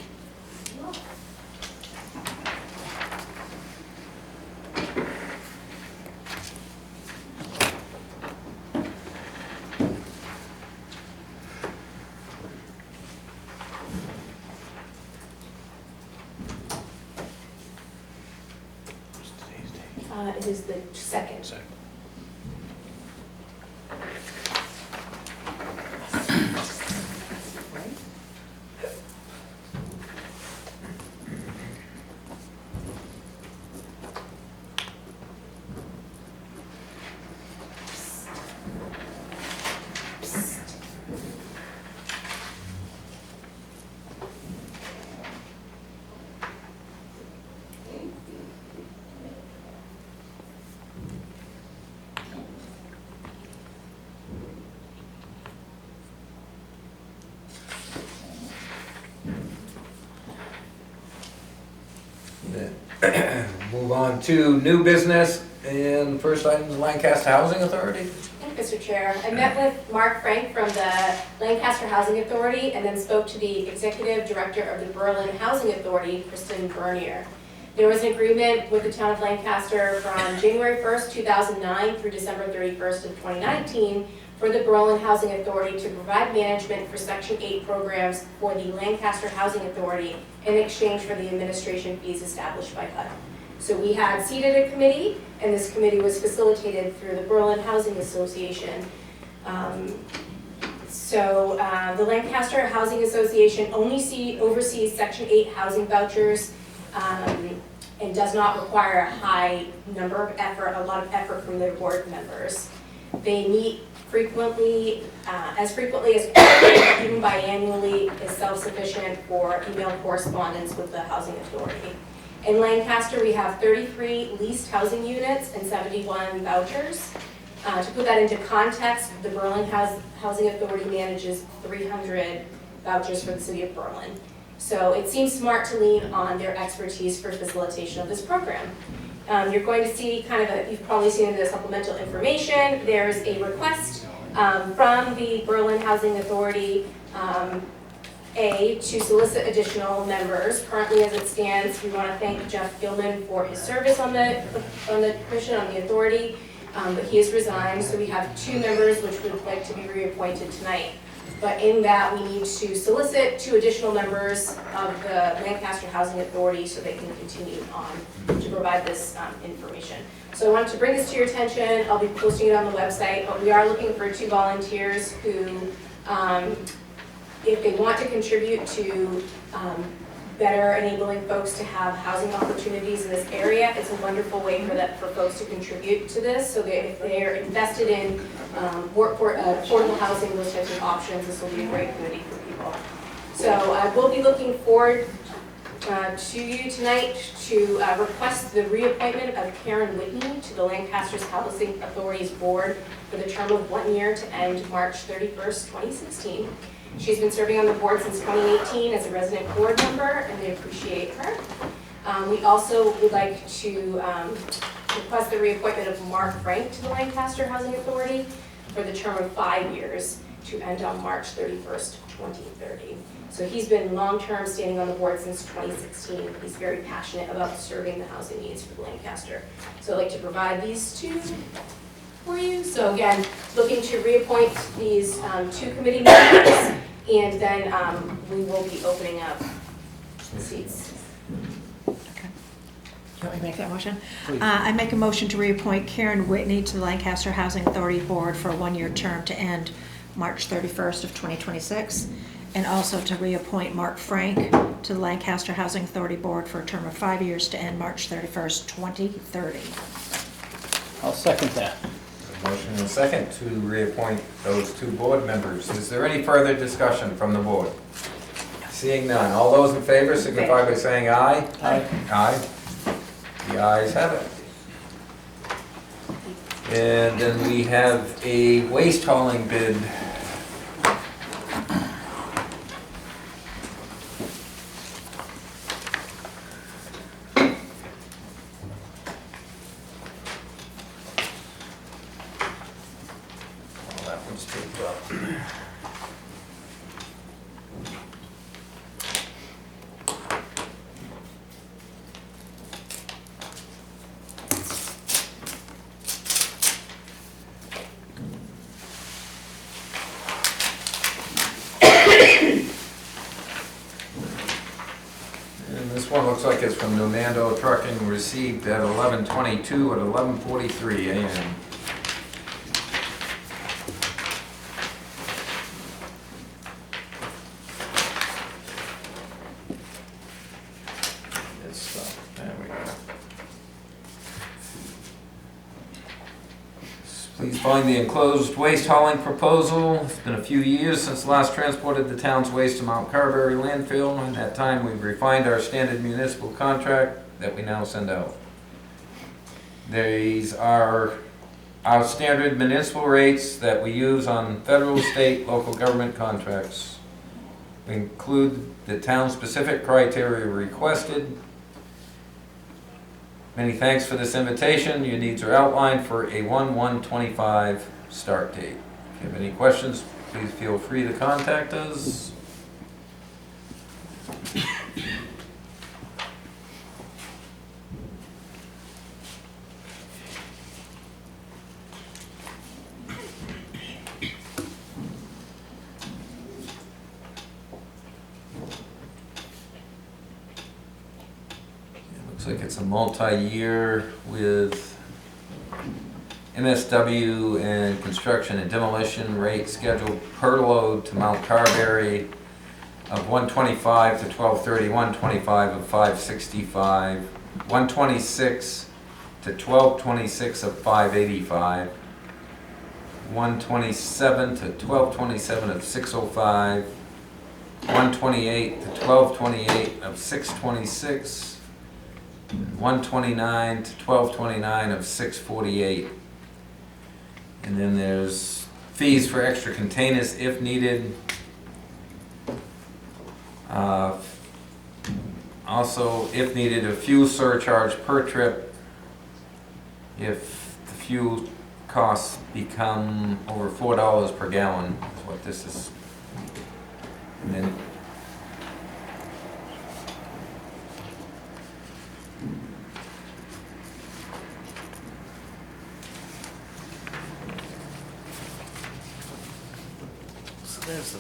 It is the second. Move on to new business, and first item is Lancaster Housing Authority. Thank you, Mr. Chair. I met with Mark Frank from the Lancaster Housing Authority and then spoke to the Executive Director of the Berlin Housing Authority, Kristen Bernier. There was an agreement with the town of Lancaster from January 1st, 2009 through December 31st of 2019 for the Berlin Housing Authority to provide management for Section 8 programs for the Lancaster Housing Authority in exchange for the administration fees established by HUD. So we had seated a committee, and this committee was facilitated through the Berlin Housing Association. So the Lancaster Housing Association only oversees Section 8 housing vouchers and does not require a a lot of effort from their board members. They meet frequently, as even biannually, is self-sufficient for email correspondence with the Housing Authority. In Lancaster, we have 33 leased housing units and 71 vouchers. To put that into context, the Berlin Housing Authority manages 300 vouchers for the city of Berlin. So it seems smart to lean on their expertise for facilitation of this program. You're going to see you've probably seen in the supplemental information, there's a request from the Berlin Housing Authority to solicit additional members. Currently, as it stands, we want to thank Jeff Gilman for his service on the commission, on the authority, but he has resigned, so we have 2 members which would like to be reappointed tonight. But in that, we need to solicit 2 additional members of the Lancaster Housing Authority so they can continue on to provide this information. So I wanted to bring this to your attention. I'll be posting it on the website, but we are looking for 2 volunteers who, if they want to contribute to better enabling folks to have housing opportunities in this area, it's a wonderful way for folks to contribute to this. So if they're invested in affordable housing, those types of options, this will be a great committee for people. So I will be looking forward to you tonight to request the reappointment of Karen Whitney to the Lancaster Housing Authority's board for the term of 1 year to end March 31st, 2016. She's been serving on the board since 2018 as a resident board member, and they appreciate her. We also would like to request the reappointment of Mark Frank to the Lancaster Housing Authority for the term of 5 years to end on March 31st, 2030. So he's been long-term standing on the board since 2016. He's very passionate about serving the housing needs for Lancaster. So I'd like to provide these 2 for you. So again, looking to reappoint these 2 committee members, and then we will be opening up seats. You want me to make that motion? I make a motion to reappoint Karen Whitney to the Lancaster Housing Authority Board for a 1-year term to end March 31st of 2026, and also to reappoint Mark Frank to the Lancaster Housing Authority Board for a term of 5 years to end March 31st, 2030. I'll second that. Motion and a second to reappoint those 2 board members. Is there any further discussion from the board? Seeing none. All those in favor signify by saying aye. Aye. Aye. The ayes have it. And then we have a waste hauling bid. One looks like it's from Numando Trucking, received at 11:22 at 11:43 a.m. There we go. Please find the enclosed waste hauling proposal. It's been a few years since last transported the town's waste to Mount Carberry landfill. In that time, we've refined our standard municipal contract that we now send out. These are our standard municipal rates that we use on federal, state, local government contracts. We include the town-specific criteria requested. Many thanks for this invitation. Your needs are outlined for a 1/1/25 start date. If you have any questions, please feel free to contact us. Looks like it's a multi-year with MSW and construction and demolition rate schedule per load to Mount Carberry of 125 to 1230, 125 of 565, 126 to 1226 of 585, 127 to 1227 of 605, 128 to 1228 of 626, 129 to 1229 of 648. And then there's fees for extra containers if needed. Also, if needed, a fuel surcharge per trip if the fuel costs become over $4 per gallon, is what this is. And then so there's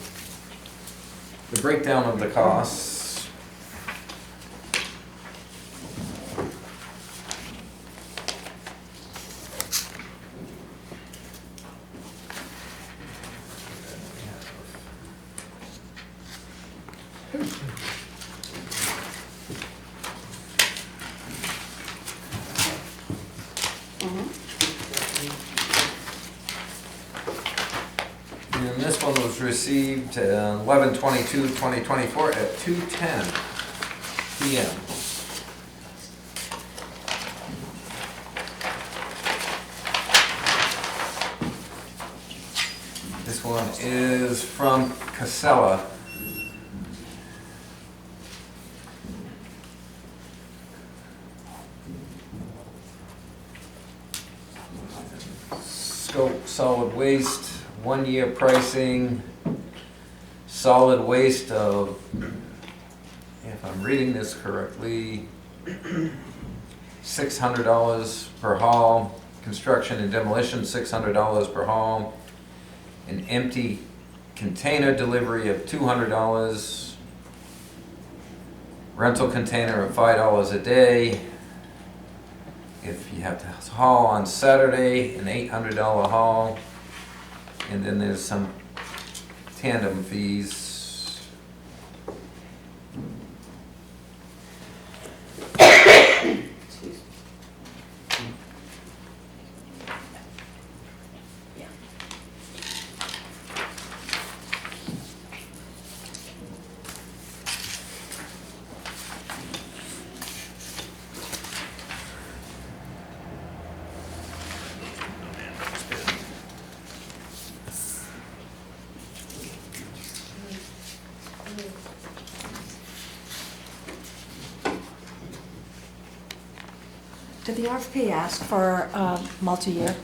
the breakdown of the costs. And this one was received 11/22/2024 at 2:10 p.m. This one is from Casella. Scope solid waste, 1 year pricing, solid waste of, if I'm reading this correctly, $600 per haul, construction and demolition, $600 per haul, an empty container delivery of $200, rental container of $5 a day. If you have to haul on Saturday, an $800 haul. And then there's some tandem fees. Did the RFP ask for multi-year?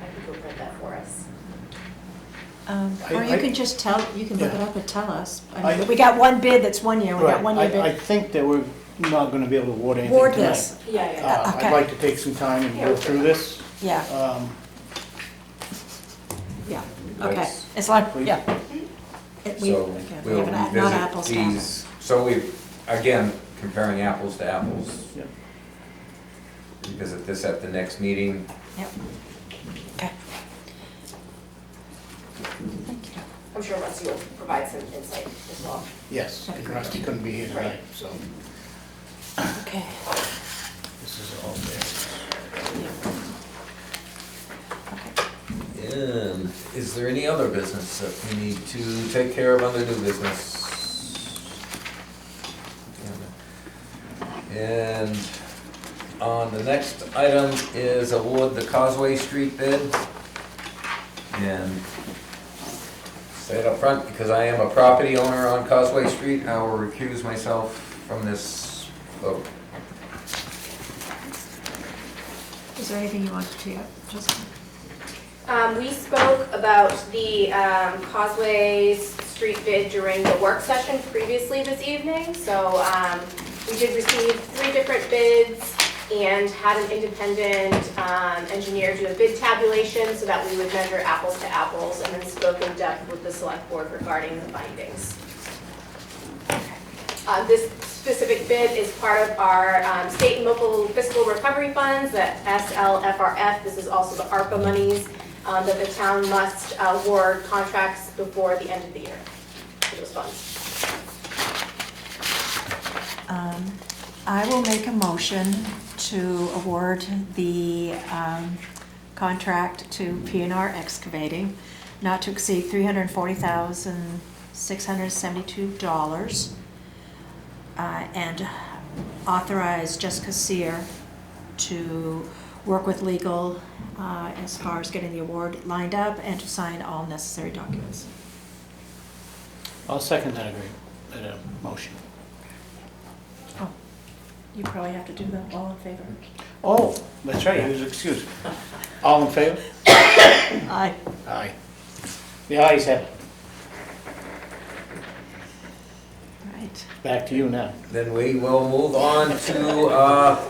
I could go print that for us. Or you I- can just tell, you can look it Yeah. up and tell us. I I- mean, we got one bid that's 1 year, we got Right, 1 year I bid. think that we're not gonna be able to award anything Award tonight. this, Yeah, okay. I'd like to take some time and go through this. yeah, yeah, okay. That's- It's like, Please. yeah. We So okay, we we'll have not revisit apples to apples. these. So we, again, comparing apples to apples. Yeah. Revisit this at the next meeting. Yep. Okay. Thank you. I'm sure Rusty will provide some insight as well. Yes, and Rusty couldn't be here tonight, so Okay. this is all there. Okay. And is there any other business that we need to take care of under new business? And on the next item is award the Causeway Street bid. And say it up front, because I am a property owner on Causeway Street, I will recuse myself from this vote. Is there anything you wanted to add, Jessica? We spoke about the Causeway Street bid during the work session previously this evening. So we did receive 3 different bids and had an independent engineer do a bid tabulation so that we would measure apples to apples, and then spoke in depth with the select board regarding the findings. This specific bid is part of our state and local fiscal recovery funds, the SLFRF. This is also the ARPA monies that the town must award contracts before the end of the year for those funds. I will make a motion to award the contract to PNR Excavating not to exceed $340,672 and authorize Jessica Sear to work with legal as far as getting the award lined up and to sign all necessary documents. I'll second that motion. Oh, you probably have to do that. All in favor? Oh, that's right, he was excused. All in favor? Aye. Aye. The ayes have it. Right. Back to you now. Then we will move on to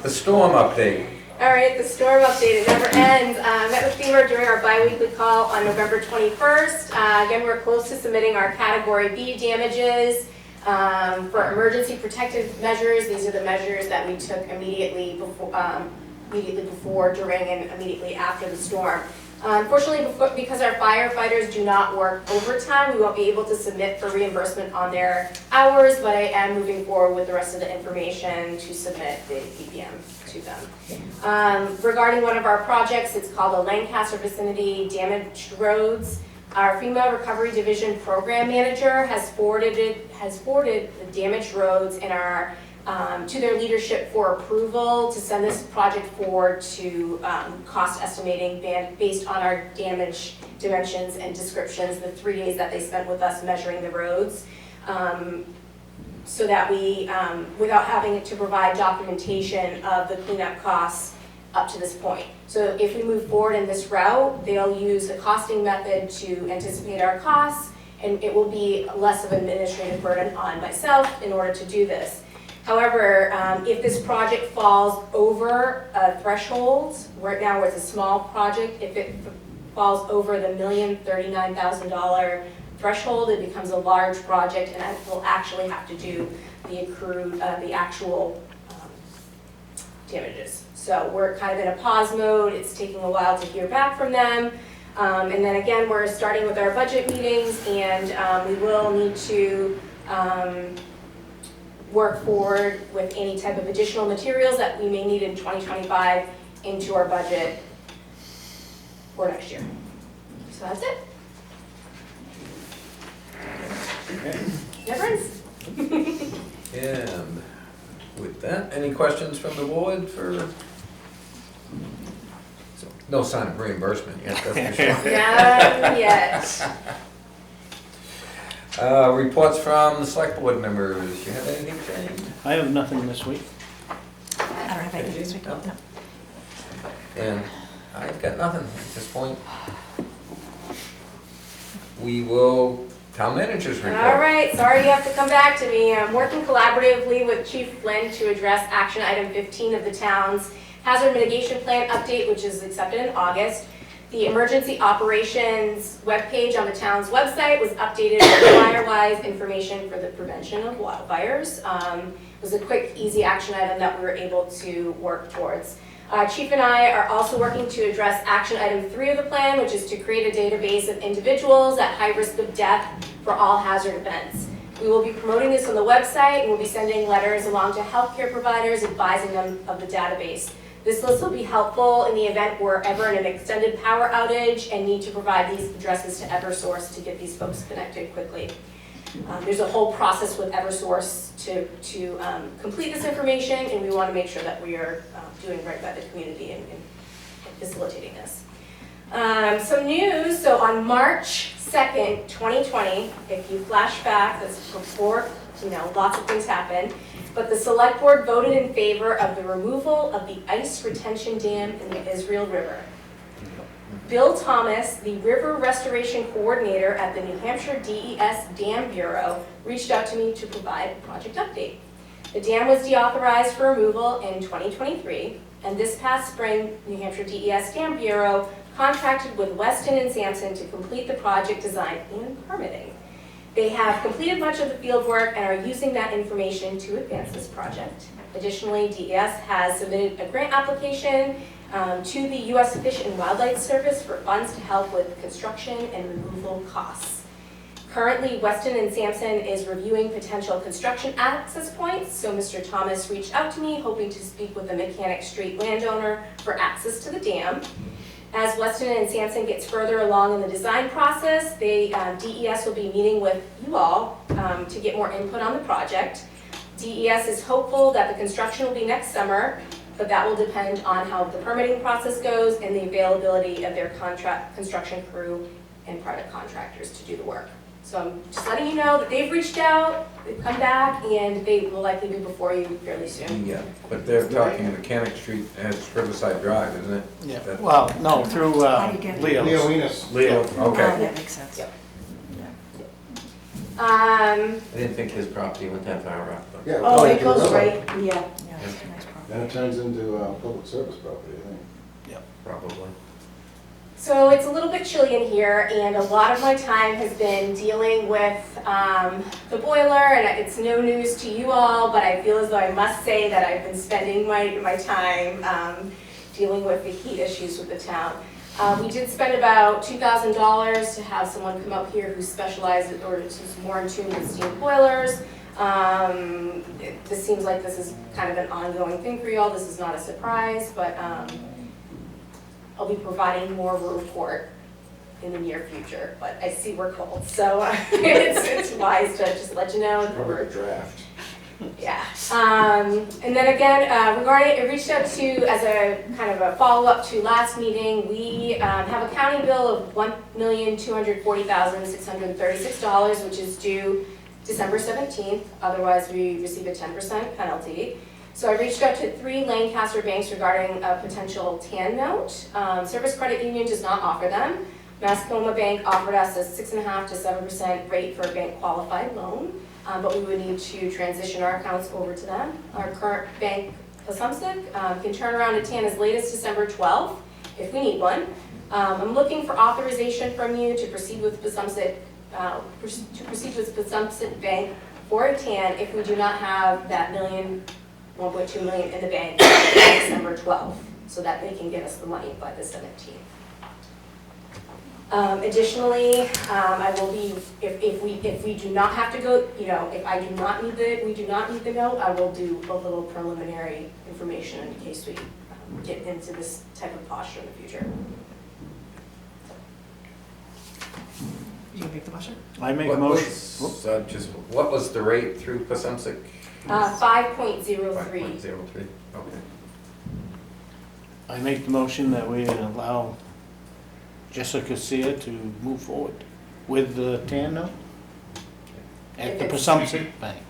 the storm update. All right, the storm update, it never ends. Met with FEMA during our bi-weekly call on November 21st. Again, we're close to submitting our Category B damages for emergency protective measures. These are the measures that we took immediately before, during, and immediately after the storm. Unfortunately, because our firefighters do not work overtime, we won't be able to submit for reimbursement on their hours, but I am moving forward with the rest of the information to submit the PPM to them. Regarding one of our projects, it's called the Lancaster Vicinity Damaged Roads. Our FEMA Recovery Division Program Manager has forwarded the damaged roads in our to their leadership for approval to send this project forward to cost estimating based on our damage dimensions and descriptions, the 3 days that they spent with us measuring the roads, so that we, without having to provide documentation of the cleanup costs up to this point. So if we move forward in this route, they'll use a costing method to anticipate our costs, and it will be less of an administrative burden on myself in order to do this. However, if this project falls over a threshold, right now it's a small project, if it falls over the $1,039,000 threshold, it becomes a large project, and I will actually have to do the actual damages. So we're kind of in a pause mode. It's taking a while to hear back from them. And then again, we're starting with our budget meetings, and we will need to work forward with any type of additional materials that we may need in 2025 into our budget for next year. So that's it. Never ends. And with that, any questions from the board for? So, no sign of reimbursement yet, that's for sure. Not yet. Reports from the select board members. You have anything, Jane? I have nothing this week. I don't have anything this week. No. And I've got nothing at this point. We will, town managers report. All right, sorry you have to come back to me. I'm working collaboratively with Chief Flynn to address action item 15 of the town's hazard mitigation plan update, which is accepted in August. The emergency operations webpage on the town's website was updated with fire-wise information for the prevention of wildfires. It was a quick, easy action item that we were able to work towards. Chief and I are also working to address action item 3 of the plan, which is to create a database of individuals at high risk of death for all hazard events. We will be promoting this on the website, and we'll be sending letters along to healthcare providers advising them of the database. This list will be helpful in the event we're ever in an extended power outage and need to provide these addresses to Eversource to get these folks connected quickly. There's a whole process with Eversource to complete this information, and we want to make sure that we are doing right by the community and facilitating this. Some news, so on March 2nd, 2020, if you flash back, that's before, lots of things happened, but the select board voted in favor of the removal of the ice retention dam in the Israel River. Bill Thomas, the river restoration coordinator at the New Hampshire DES Dam Bureau, reached out to me to provide a project update. The dam was deauthorized for removal in 2023, and this past spring, New Hampshire DES Dam Bureau contracted with Weston and Sampson to complete the project design and permitting. They have completed much of the field work and are using that information to advance this project. Additionally, DES has submitted a grant application to the U.S. Fish and Wildlife Service for funds to help with construction and removal costs. Currently, Weston and Sampson is reviewing potential construction access points, so Mr. Thomas reached out to me hoping to speak with the Mechanic Street landowner for access to the dam. As Weston and Sampson gets further along in the design process, DES will be meeting with you all to get more input on the project. DES is hopeful that the construction will be next summer, but that will depend on how the permitting process goes and the availability of their construction crew and private contractors to do the work. So I'm just letting you know that they've reached out, they've come back, and they will likely be before you fairly soon. Yeah, but they're talking Mechanic Street as Riverside Drive, isn't it? Yeah, That- well, no, through How do you get- Leo's. Leo Enos. Leo, Oh, okay. that makes sense. Yep. I didn't think his property went that far up. but- Yeah, Oh, well, it goes you right, will. yeah. Yeah, it's a nice problem. Then it turns into public service property, I think. Probably. So it's a little bit chilly in here, and a lot of my time has been dealing with the boiler, and it's no news to you all, but I feel as though I must say that I've been spending my time dealing with the heat issues with the town. We did spend about $2,000 to have someone come up here who specializes or is more in tune with steam boilers. This seems like this is kind of an ongoing thing for you all. This is not a surprise, but I'll be providing more of a report in the near future, but I see we're cold, so it's wise to just let you know. Probably a draft. Yeah. And then again, regarding, I reached out to, as a kind of a follow-up to last meeting, we have a county bill of $1,240,636, which is due December 17th. Otherwise, we receive a 10% penalty. So I reached out to 3 Lancaster banks regarding a potential TAN note. Service Credit Union does not offer them. Mascoma Bank offered us a 6.5% to 7% rate for a bank qualified loan, but we would need to transition our accounts over to them. Our current bank, Pasumsic, can turn around a TAN as late as December 12th if we need one. I'm looking for authorization from you to proceed with Pasumsic, Bank for a TAN if we do not have that 1.2 million in the bank by December 12th, so that they can get us the money by the 17th. Additionally, I will be, if we do not have to go, you know, if I do not need we do not need the note, I will do a little preliminary information in case we get into this type of posture in the future. You make the motion? I make a What motion. was, what was the rate through Pasumsic? 5.03. 5.03, okay. I make the motion that we allow Jessica Sear to move forward with the TAN note at the Pasumsic Bank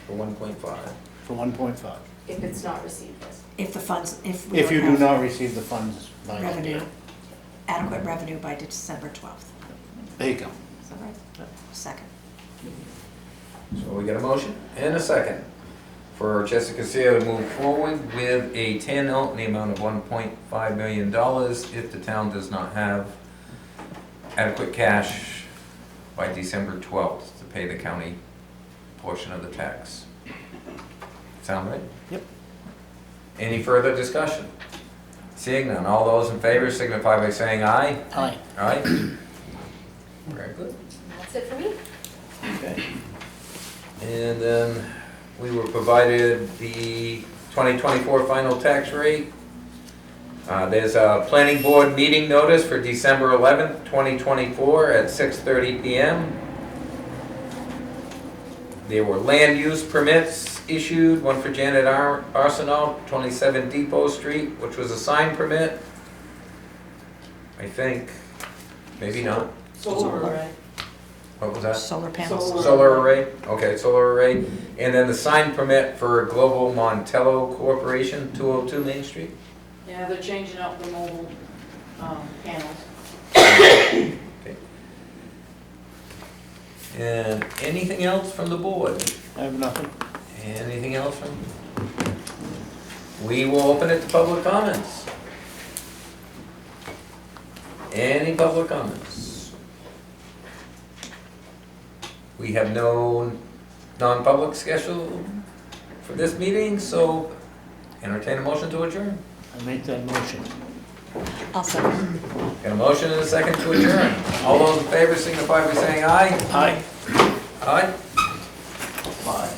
For 1.5. for 1.5. If it's not received. If the funds, if we If don't you do have not receive the funds by that revenue, date. adequate revenue by December 12th. There you go. Is that right? Second. So we got a motion and a second for Jessica Sear to move forward with a TAN note in the amount of $1.5 million if the town does not have adequate cash by December 12th to pay the county portion of the tax. Sound right? Yep. Any further discussion? Seeing none, all those in favor signify by saying aye. Aye. Aye. Very good. That's it for me. Okay. And then we were provided the 2024 final tax rate. There's a planning board meeting notice for December 11th, 2024 at 6:30 p.m. There were land use permits issued, one for Janet Arsenault, 27 Depot Street, which was a sign permit. I think, maybe not. Solar array. What was that? Solar panels. Solar array, okay, solar array. And then the sign permit for Global Montello Corporation, 202 Main Street. Yeah, they're changing out the mobile panels. Okay. And anything else from the board? I have nothing. Anything else from? We will open it to public comments. Any public comments? We have no non-public schedule for this meeting, so entertain a motion to adjourn. I make that motion. I'll second. Got a motion and a second to adjourn. All those in favor signify by saying aye. Aye. Aye? Bye.